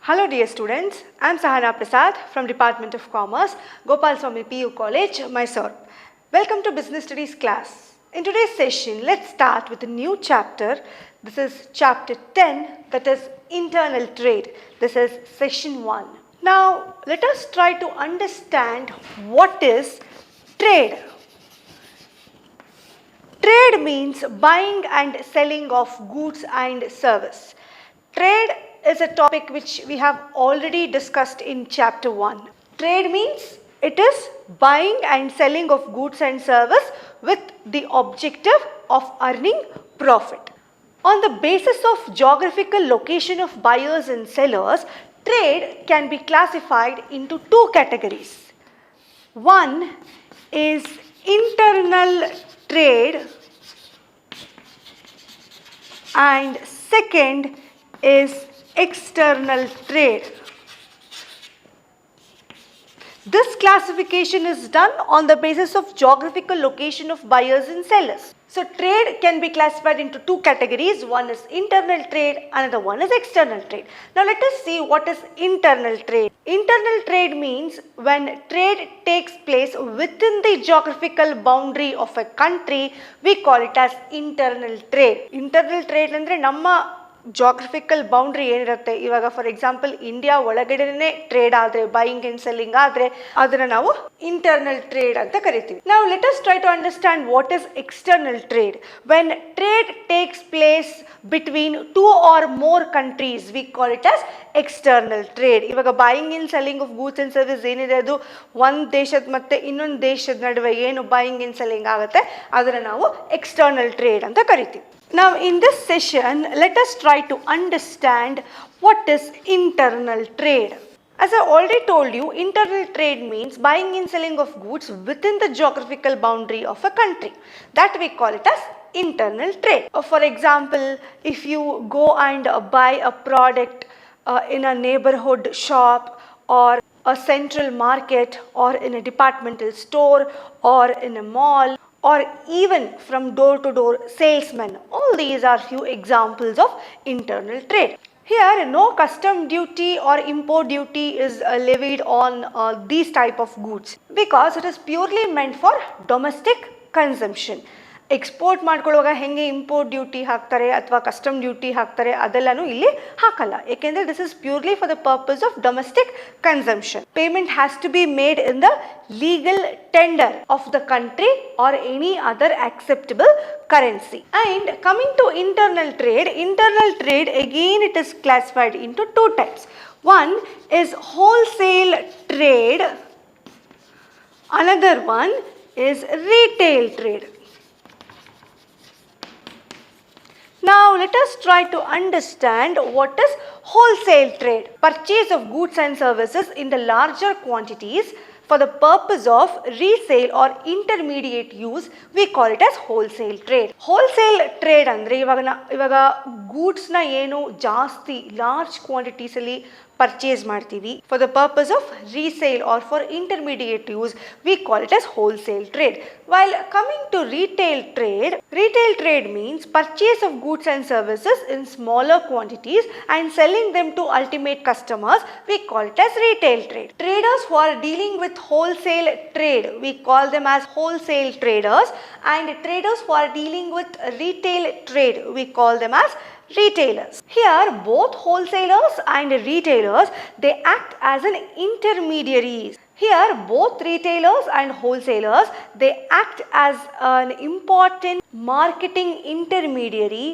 Hello dear students, I am Sahana Prasad from Department of Commerce, Gopal Swami PU College, Mysore. Welcome to Business Studies class. In today's session, let's start with a new chapter. This is chapter 10, that is internal trade. This is session 1. Now, let us try to understand what is trade. Trade means buying and selling of goods and service. Trade is a topic which we have already discussed in chapter 1. Trade means it is buying and selling of goods and service with the objective of earning profit. On the basis of geographical location of buyers and sellers, trade can be classified into two categories. One is internal trade and second is external trade. This classification is done on the basis of geographical location of buyers and sellers. So trade can be classified into two categories. One is internal trade, another one is external trade. Now let us see what is internal trade. Internal trade means when trade takes place within the geographical boundary of a country, we call it as internal trade. Internal trade andre namma geographical boundary ಏನಿರುತ್ತೆ, ಇವಾಗ for example India ಒಳಗಡೆನೇ trade ಆದರೆ buying and selling ಆದರೆ ಅದನ್ನು ನಾವು internal trade ಅಂತ ಕರಿತೀವಿ. ನಾವು let us try to understand what is external trade. When trade takes place between two or more countries we call it as external trade. ಇವಾಗ buying and selling of goods and service ಏನಿದೆ ಅದು ಒಂದು ದೇಶದ ಮತ್ತು ಇನ್ನೊಂದು ದೇಶದ ನಡುವೆ ಏನು ಬೈಯಿಂಗ್ ಆ್ಯಂಡ್ ಸೆಲ್ಲಿಂಗ್ ಆಗುತ್ತೆ ಅದನ್ನು ನಾವು ಎಕ್ಸ್ಟರ್ನಲ್ ಟ್ರೇಡ್ ಅಂತ ಕರಿತೀವಿ. Now in this session, let us try to understand what is internal trade. As I already told you, internal trade means buying and selling of goods within the geographical boundary of a country. That we call it as internal trade. For example, if you go and buy a product in a neighborhood shop or a central market or in a departmental store or in a mall, or even from door-to-door salesmen. All these are few examples of internal trade. Here, no custom duty or import duty is levied on these type of goods because it is purely meant for domestic consumption. Export ಮಾಡ್ಕೊಳ್ಳುವಾಗ ಹೆಂಗೆ import duty ಹಾಕ್ತಾರೆ ಅಥವಾ custom duty ಹಾಕ್ತಾರೆ ಅದೆಲ್ಲನೂ ಇಲ್ಲಿ ಹಾಕಲ್ಲ, ಏಕೆಂದರೆ this is purely for the purpose of domestic consumption. Payment has to be made in the legal tender of the country or any other acceptable currency. And coming to internal trade again it is classified into two types. One is wholesale trade, another one is retail trade. Now let us try to understand what is wholesale trade. Purchase of goods and services in the larger quantities for the purpose of resale or intermediate use, we call it as wholesale trade. Wholesale trade ಅಂದರೆ ಇವಾಗ ಗೂಡ್ಸ್ನ ಏನು ಜಾಸ್ತಿ large ಕ್ವಾಂಟಿಟೀಸಲ್ಲಿ purchase ಮಾಡ್ತೀವಿ for the purpose of resale or for intermediate use, we call it as wholesale trade. While coming to retail trade means purchase of goods and services in smaller quantities and selling them to ultimate customers, we call it as retail trade. Traders who are dealing with wholesale trade, we call them as wholesale traders, and traders who are dealing with retail trade, we call them as retailers. Here both wholesalers and retailers, they act as an intermediaries. Here both retailers and wholesalers, they act as an important marketing intermediary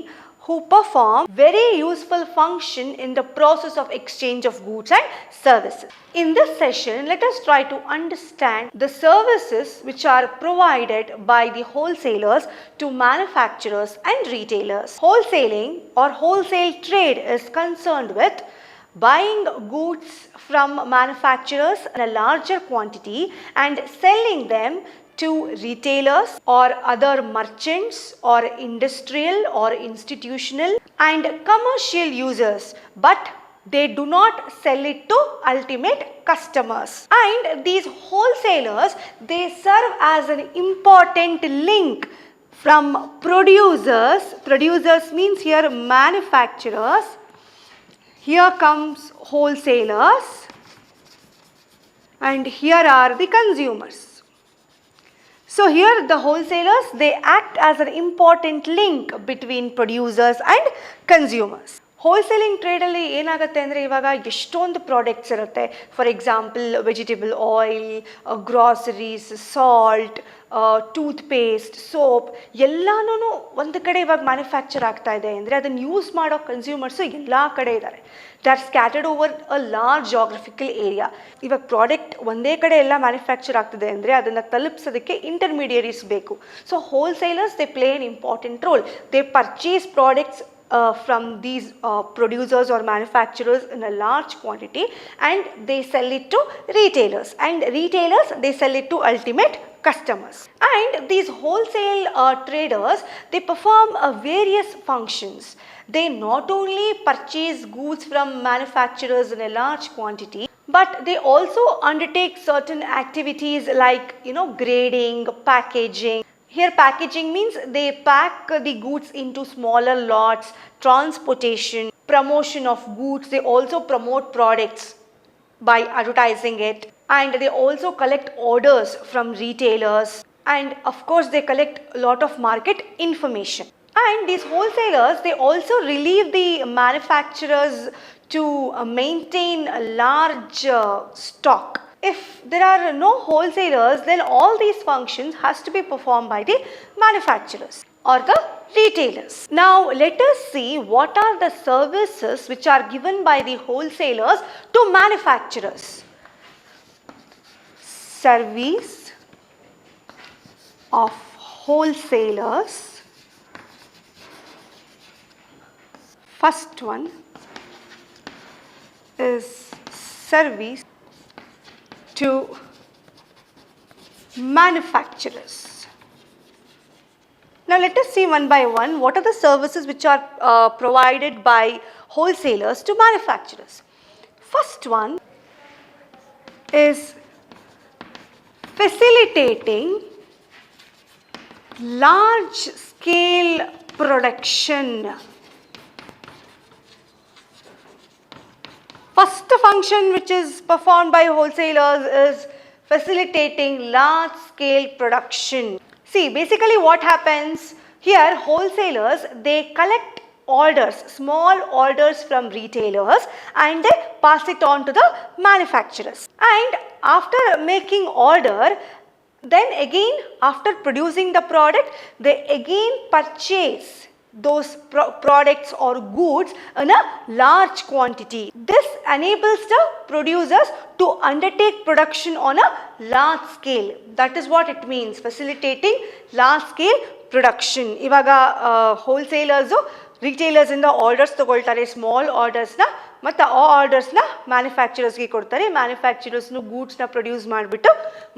who perform very useful function in the process of exchange of goods and services. In this session, let us try to understand the services which are provided by the wholesalers to manufacturers and retailers. Wholesaling or wholesale trade is concerned with buying goods from manufacturers in a larger quantity and selling them to retailers or other merchants or industrial or institutional and commercial users, but they do not sell it to ultimate customers. And these wholesalers, they serve as an important link from producers means here manufacturers, Here comes wholesalers, and here are the consumers. So here the wholesalers, they act as an important link between producers and consumers. ಹೋಲ್ಸೇಲಿಂಗ್ ಟ್ರೇಡಲ್ಲಿ ಏನಾಗುತ್ತೆ ಅಂದರೆ ಇವಾಗ ಎಷ್ಟೊಂದು products ಇರುತ್ತೆ. For example vegetable oil, groceries, salt, tooth paste, soap ಎಲ್ಲನೂ ಒಂದು ಕಡೆ ಇವಾಗ manufacture ಆಗ್ತಾ ಇದೆ ಅಂದರೆ ಅದನ್ನು ಯೂಸ್ ಮಾಡೋ ಕನ್ಸ್ಯೂಮರ್ಸು ಎಲ್ಲ ಕಡೆ ಇದ್ದಾರೆ. They are scattered over a large geographical area. ಇವಾಗ ಪ್ರಾಡಕ್ಟ್ ಒಂದೇ ಕಡೆ ಎಲ್ಲ ಮ್ಯಾನುಫ್ಯಾಕ್ಚರ್ ಆಗ್ತಿದೆ ಅಂದರೆ ಅದನ್ನು ತಲುಪಿಸೋದಕ್ಕೆ ಇಂಟರ್ಮೀಡಿಯರೀಸ್ ಬೇಕು. So wholesalers they play N important role. They purchase products from these producers or manufacturers in a large quantity, and they sell it to retailers, and retailers they sell it to ultimate customers. And these wholesale traders, they perform various functions. They not only purchase goods from manufacturers in a large quantity, but they also undertake certain activities like, grading, packaging. Here packaging means they pack the goods into smaller lots, transportation, promotion of goods. They also promote products by advertising it, and they also collect orders from retailers, and of course they collect a lot of market information. And these wholesalers, they also relieve the manufacturers to maintain a large stock. If there are no wholesalers, then all these functions has to be performed by the manufacturers or the retailers. Now let us see what are the services which are given by the wholesalers to manufacturers. Service of wholesalers. First one is service to manufacturers. Now let us see one by one what are the services which are provided by wholesalers to manufacturers. First one is facilitating large scale production. First function which is performed by wholesalers is facilitating large scale production. See, basically what happens here, wholesalers, they collect orders, small orders from retailers, and they pass it on to the manufacturers. And after making order, then again after producing the product, they again purchase those products or goods in a large quantity. This enables the producers to undertake production on a large scale. That is what it means, facilitating large scale production. Ivaga wholesalers retailers ಇಂದ orders ತಗೊಳ್ತಾರೆ, small ಆರ್ಡರ್ಸ್ನ, ಮತ್ತು ಆ ಆರ್ಡರ್ಸ್ನ ಮ್ಯಾನುಫ್ಯಾಕ್ಚರರ್ಸ್ಗೆ ಕೊಡ್ತಾರೆ. ಮ್ಯಾನುಫ್ಯಾಕ್ಚರರ್ಸ್ನು ಗೂಡ್ಸ್ನ produce ಮಾಡಿಬಿಟ್ಟು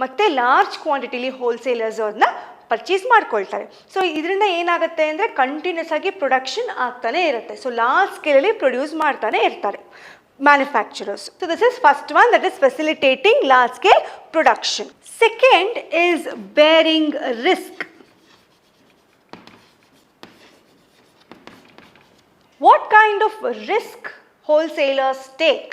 ಮತ್ತೆ large ಕ್ವಾಂಟಿಟಿಲಿ wholesalers ಅವ್ರನ್ನ purchase ಮಾಡ್ಕೊಳ್ತಾರೆ. So ಇದರಿಂದ ಏನಾಗುತ್ತೆ ಅಂದರೆ ಕಂಟಿನ್ಯೂಸ್ ಆಗಿ ಪ್ರೊಡಕ್ಷನ್ ಆಗ್ತಾನೆ ಇರುತ್ತೆ. ಸೊ ಲಾರ್ಜ್ ಸ್ಕೇಲಲ್ಲಿ ಪ್ರೊಡ್ಯೂಸ್ ಮಾಡ್ತಾನೆ ಇರ್ತಾರೆ manufacturers. So this is first one, that is facilitating large scale production. Second is bearing risk. What kind of risk wholesalers take?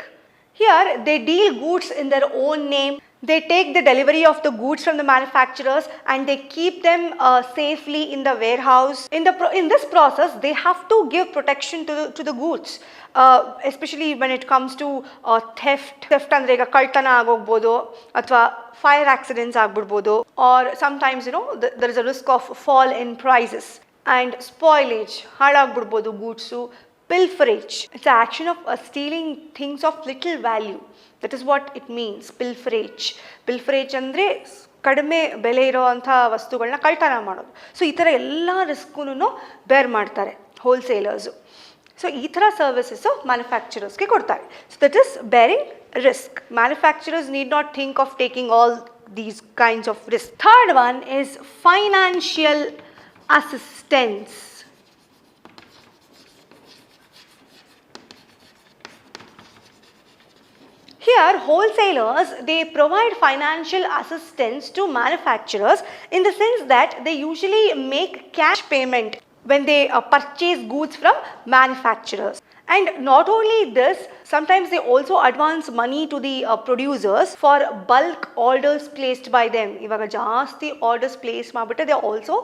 Here they deal goods in their own name. They take the delivery of the goods from the manufacturers and they keep them safely in the warehouse. In this process, they have to give protection to the goods, especially when it comes to theft andre ಈಗ ಕಳ್ತನ ಆಗೋಗ್ಬೋದು, ಅಥವಾ fire accidents ಆಗ್ಬಿಡ್ಬೋದು, or sometimes there is a risk of fall in prices and spoilage, ಹಾಳಾಗ್ಬಿಡ್ಬೋದು goods. Pilferage, it's the action of stealing things of little value. That is what it means, pilferage. Pilferage ಅಂದರೆ ಕಡಿಮೆ ಬೆಲೆ ಇರೋವಂಥ ವಸ್ತುಗಳನ್ನ ಕಳ್ತನ ಮಾಡೋದು. So ಈ ಥರ ಎಲ್ಲ ರಿಸ್ಕೂ ಬೇರ್ ಮಾಡ್ತಾರೆ ಹೋಲ್ಸೇಲರ್ಸು. ಸೊ ಈ ಥರ ಸರ್ವಿಸಸ್ಸು ಮ್ಯಾನುಫ್ಯಾಕ್ಚರರ್ಸ್ಗೆ ಕೊಡ್ತಾರೆ. So that is bearing risk. Manufacturers need not think of taking all these kinds of risk. Third one is financial assistance. Here, wholesalers, they provide financial assistance to manufacturers in the sense that they usually make cash payment when they purchase goods from manufacturers. And not only this, sometimes they also advance money to the producers for bulk orders placed by them. ಇವಾಗ ಜಾಸ್ತಿ orders place ಮಾಡಿಬಿಟ್ಟು they also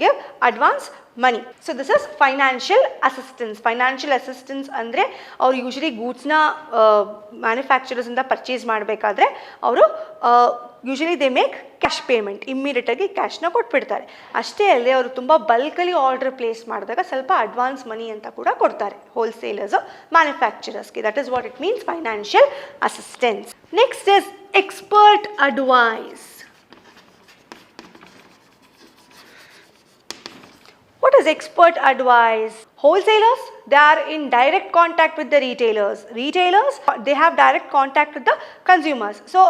give advance money. So this is financial assistance. Financial assistance ಅಂದರೆ ಅವರು usually ಗೂಡ್ಸ್ನ ಮ್ಯಾನುಫ್ಯಾಕ್ಚರರ್ಸಿಂದ purchase ಮಾಡಬೇಕಾದ್ರೆ ಅವರು usually they make cash payment, ಇಮ್ಮಿಡಿಯೇಟಾಗಿ ಕ್ಯಾಶ್ನ ಕೊಟ್ಬಿಡ್ತಾರೆ. ಅಷ್ಟೇ ಅಲ್ಲದೆ ಅವರು ತುಂಬ ಬಲ್ಕಲ್ಲಿ ಆರ್ಡರ್ ಪ್ಲೇಸ್ ಮಾಡಿದಾಗ ಸ್ವಲ್ಪ ಅಡ್ವಾನ್ಸ್ ಮನಿ ಅಂತ ಕೂಡ ಕೊಡ್ತಾರೆ ಹೋಲ್ಸೇಲರ್ಸು ಮ್ಯಾನುಫ್ಯಾಕ್ಚರರ್ಸ್ಗೆ. That is what it means financial assistance. Next is expert advice. What is expert advice? Wholesalers, they are in direct contact with the retailers. Retailers, they have direct contact with the consumers. So,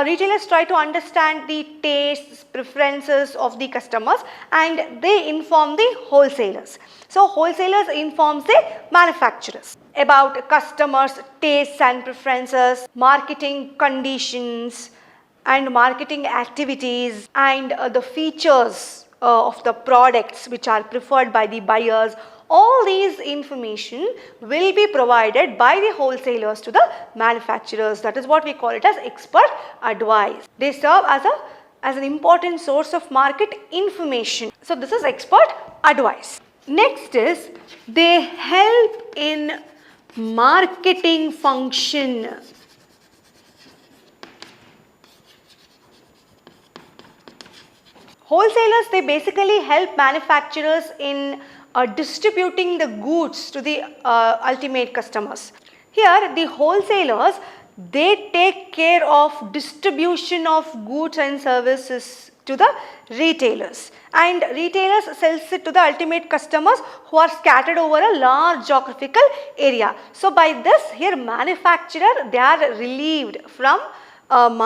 retailers try to understand the tastes, preferences of the customers, and they inform the wholesalers. So, wholesalers informs the manufacturers about customers' tastes and preferences, marketing conditions, and marketing activities, and the features of the products which are preferred by the buyers. All these information will be provided by the wholesalers to the manufacturers. That is what we call it as expert advice. They serve as an important source of market information. So this is expert advice. Next is they help in marketing function. Wholesalers, they basically help manufacturers in distributing the goods to the ultimate customers. Here, the wholesalers, they take care of distribution of goods and services to the retailers, and retailers sells it to the ultimate customers who are scattered over a large geographical area. So by this, here manufacturer, they are relieved from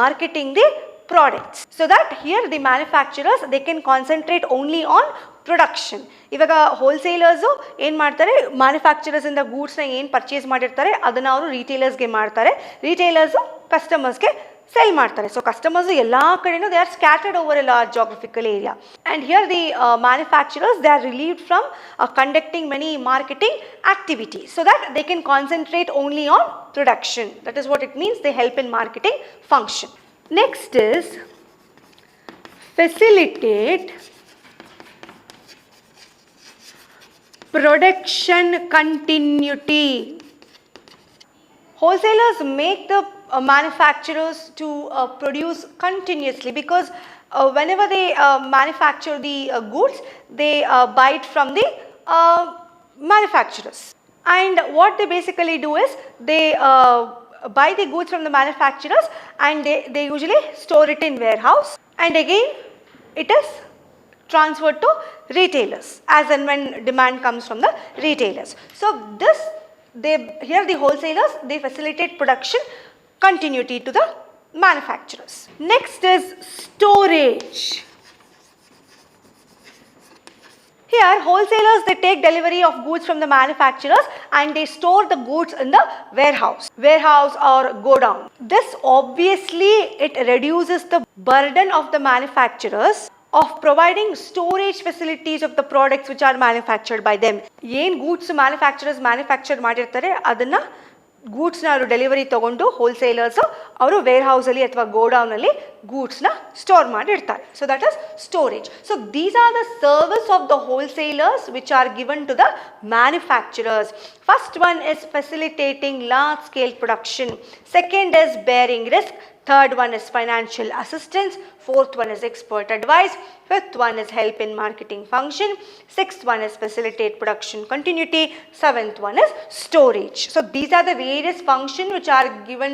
marketing the products, so that here the manufacturers, they can concentrate only on production. ಇವಾಗ wholesalers ಏನು ಮಾಡ್ತಾರೆ, ಮ್ಯಾನುಫ್ಯಾಕ್ಚರರ್ಸಿಂದ ಗೂಡ್ಸ್ನ ಏನು purchase ಮಾಡಿರ್ತಾರೆ ಅದನ್ನು ಅವರು ರಿಟೇಲರ್ಸ್ಗೆ ಮಾಡ್ತಾರೆ, retailers ಕಸ್ಟಮರ್ಸ್ಗೆ cell ಮಾಡ್ತಾರೆ. So customers ಎಲ್ಲ ಕಡೆನೂ they are scattered over A large geographical area, and here the manufacturers they are relieved from conducting many marketing activities so that they can concentrate only on production. That is what it means they help in marketing function. Next is facilitate production continuity. Wholesalers make the manufacturers to produce continuously, because whenever they manufacture the goods, they buy it from the manufacturers, and what they basically do is they buy the goods from the manufacturers, and they usually store it in warehouse, and again it is transferred to retailers as and when demand comes from the retailers. So this, here the wholesalers, they facilitate production continuity to the manufacturers. Next is storage. Here wholesalers, they take delivery of goods from the manufacturers and they store the goods in the warehouse or godown. This obviously it reduces the burden of the manufacturers of providing storage facilities of the products which are manufactured by them. ಏನು goods manufacturers manufacture ಮಾಡಿರ್ತಾರೆ ಅದನ್ನು ಗೂಡ್ಸ್ನ ಅವರು delivery ತೊಗೊಂಡು wholesalers ಅವರು ವೇರ್ ಹೌಸಲ್ಲಿ ಅಥವಾ ಗೋಡೌನಲ್ಲಿ ಗೂಡ್ಸ್ನ ಸ್ಟೋರ್ ಮಾಡಿರ್ತಾರೆ. So that is storage. So these are the service of the wholesalers which are given to the manufacturers. First one is facilitating large scale production. Second is bearing risk. Third one is financial assistance. Fourth one is expert advice. Fifth one is help in marketing function. Sixth one is facilitate production continuity. Seventh one is storage. So these are the various functions which are given,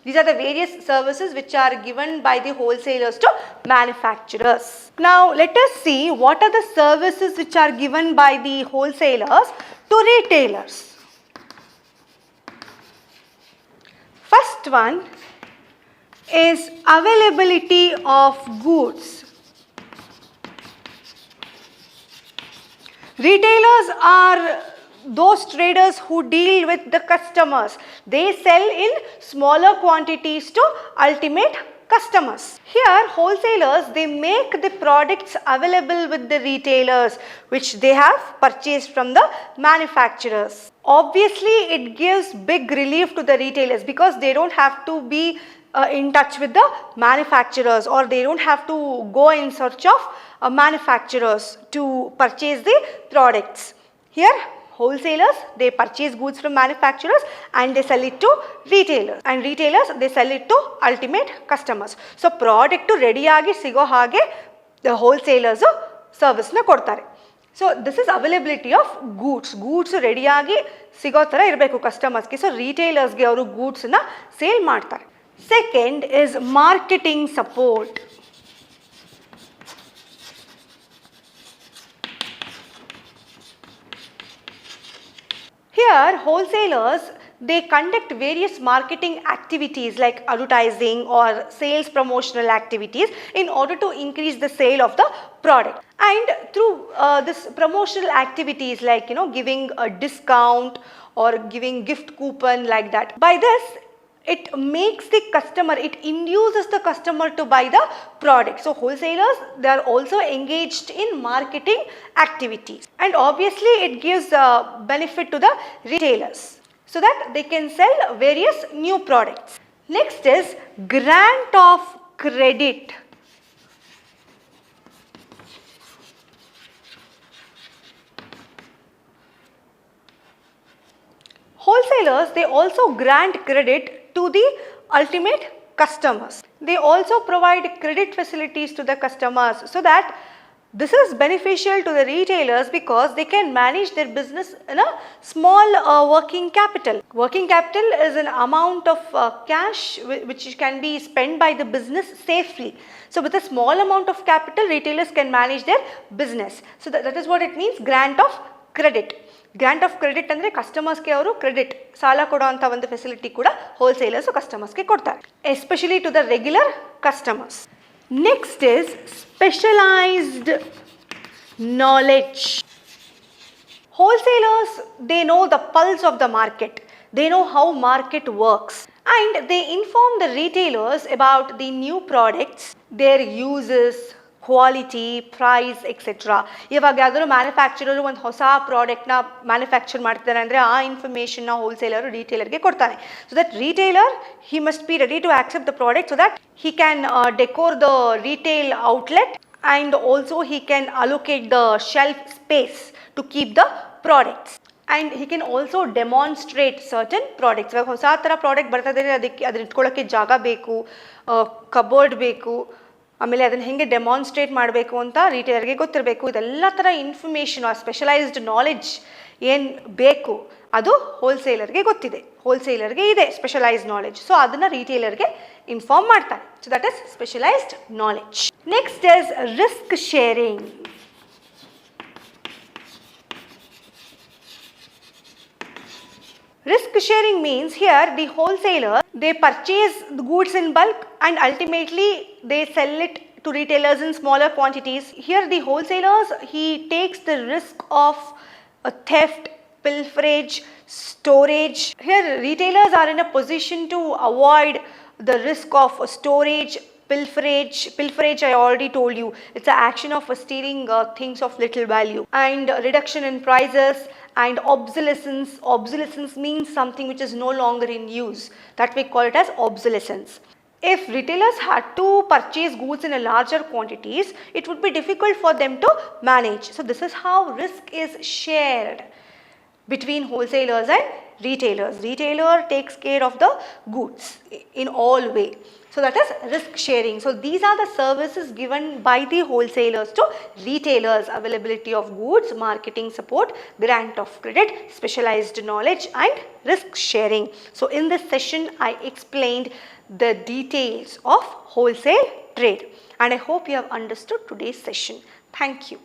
these are the various services which are given by the wholesalers to manufacturers. Now let us see what are the services which are given by the wholesalers to retailers. First one is availability of goods. Retailers are those traders who deal with the customers. They sell in smaller quantities to ultimate customers. Here wholesalers, they make the products available with the retailers which they have purchased from the manufacturers. Obviously it gives big relief to the retailers because they don't have to be in touch with the manufacturers, or they don't have to go in search of manufacturers to purchase the products. Here wholesalers, they purchase goods from manufacturers and they sell it to retailers, and retailers, they sell it to ultimate customers. So product ready agi sigo hage the wholesalers service na kodtare. So this is availability of goods ready agi sigo tara irbeku customers ge. So retailers ge avaru goods na sale ಮಾಡ್ತಾರೆ. Second is marketing support. Here wholesalers, they conduct various marketing activities like advertising or sales promotional activities in order to increase the sale of the product. And through this promotional activities like giving a discount or giving gift coupon like that, by this it makes the customer, it induces the customer to buy the product. So wholesalers, they are also engaged in marketing activities, and obviously it gives benefit to the retailers so that they can sell various new products. Next is grant of credit. Wholesalers, they also grant credit to the ultimate customers. They also provide credit facilities to the customers so that this is beneficial to the retailers because they can manage their business in a small working capital. Working capital is an amount of cash which can be spent by the business safely. So with a small amount of capital, retailers can manage their business. So that is what it means, grant of credit. Grant of credit andre customers ke avaru credit saala kodanta ಒಂದು facility kuda wholesalers customers ke kodtare, especially to the regular customers. Next is specialized knowledge. Wholesalers, they know the pulse of the market, they know how market works, and they inform the retailers about the new products, their uses, quality, price etcetera. ಇವಾಗ ಯಾವ್ದಾದ್ರು manufacturer ಒಂದು ಹೊಸ ಪ್ರಾಡಕ್ಟ್ನ manufacture ಮಾಡ್ತಾರೆ ಅಂದರೆ ಆ ಇನ್ಫಾರ್ಮೇಷನ್ನ wholesaler ರಿಟೇಲರ್ಗೆ ಕೊಡ್ತಾನೆ. So that retailer, he must be ready to accept the product so that he can decor the retail outlet and also he can allocate the shelf space to keep the products, and he can also demonstrate certain products. ಇವಾಗ ಹೊಸ ಥರ product ಬರ್ತದೆ, ಅದಕ್ಕೆ ಅದನ್ನ ಇಟ್ಕೊಳ್ಳೋಕ್ಕೆ ಜಾಗ ಬೇಕು, cupboard ಬೇಕು, ಆಮೇಲೆ ಅದನ್ನು ಹೇಗೆ ಡೆಮಾನ್ಸ್ಟ್ರೇಟ್ ಮಾಡಬೇಕು ಅಂತ ರಿಟೇಲರ್ಗೆ ಗೊತ್ತಿರಬೇಕು. ಇದೆಲ್ಲ ಥರ ಇನ್ಫಾರ್ಮೇಷನ್, ಆ ಸ್ಪೆಷಲೈಸ್ಡ್ ನಾಲೆಡ್ಜ್ ಏನು ಬೇಕು ಅದು ಹೋಲ್ಸೇಲರ್ಗೆ ಗೊತ್ತಿದೆ, ಹೋಲ್ಸೇಲರ್ಗೆ ಇದೆ ಸ್ಪೆಷಲೈಸ್ಡ್ ನಾಲೆಡ್ಜ್. ಸೊ ಅದನ್ನು ರಿಟೇಲರ್ಗೆ ಇನ್ಫಾರ್ಮ್ ಮಾಡ್ತಾರೆ. So that is specialised knowledge. Next is risk sharing. Risk sharing means here the wholesaler, they purchase the goods in bulk and ultimately they sell it to retailers in smaller quantities. Here the wholesalers, he takes the risk of a theft, pilferage, storage. Here retailers are in a position to avoid the risk of storage, pilferage I already told you, it's an action of stealing things of little value, and reduction in prices, and obsolescence means something which is no longer in use, that we call it as obsolescence. If retailers had to purchase goods in a larger quantities, it would be difficult for them to manage. So this is how risk is shared between wholesalers and retailers. Retailer takes care of the goods in all way. So that is risk sharing. So these are the services given by the wholesalers to retailers: availability of goods, marketing support, grant of credit, specialized knowledge, and risk sharing. So in this session I explained the details of wholesale trade, and I hope you have understood today's session. Thank you.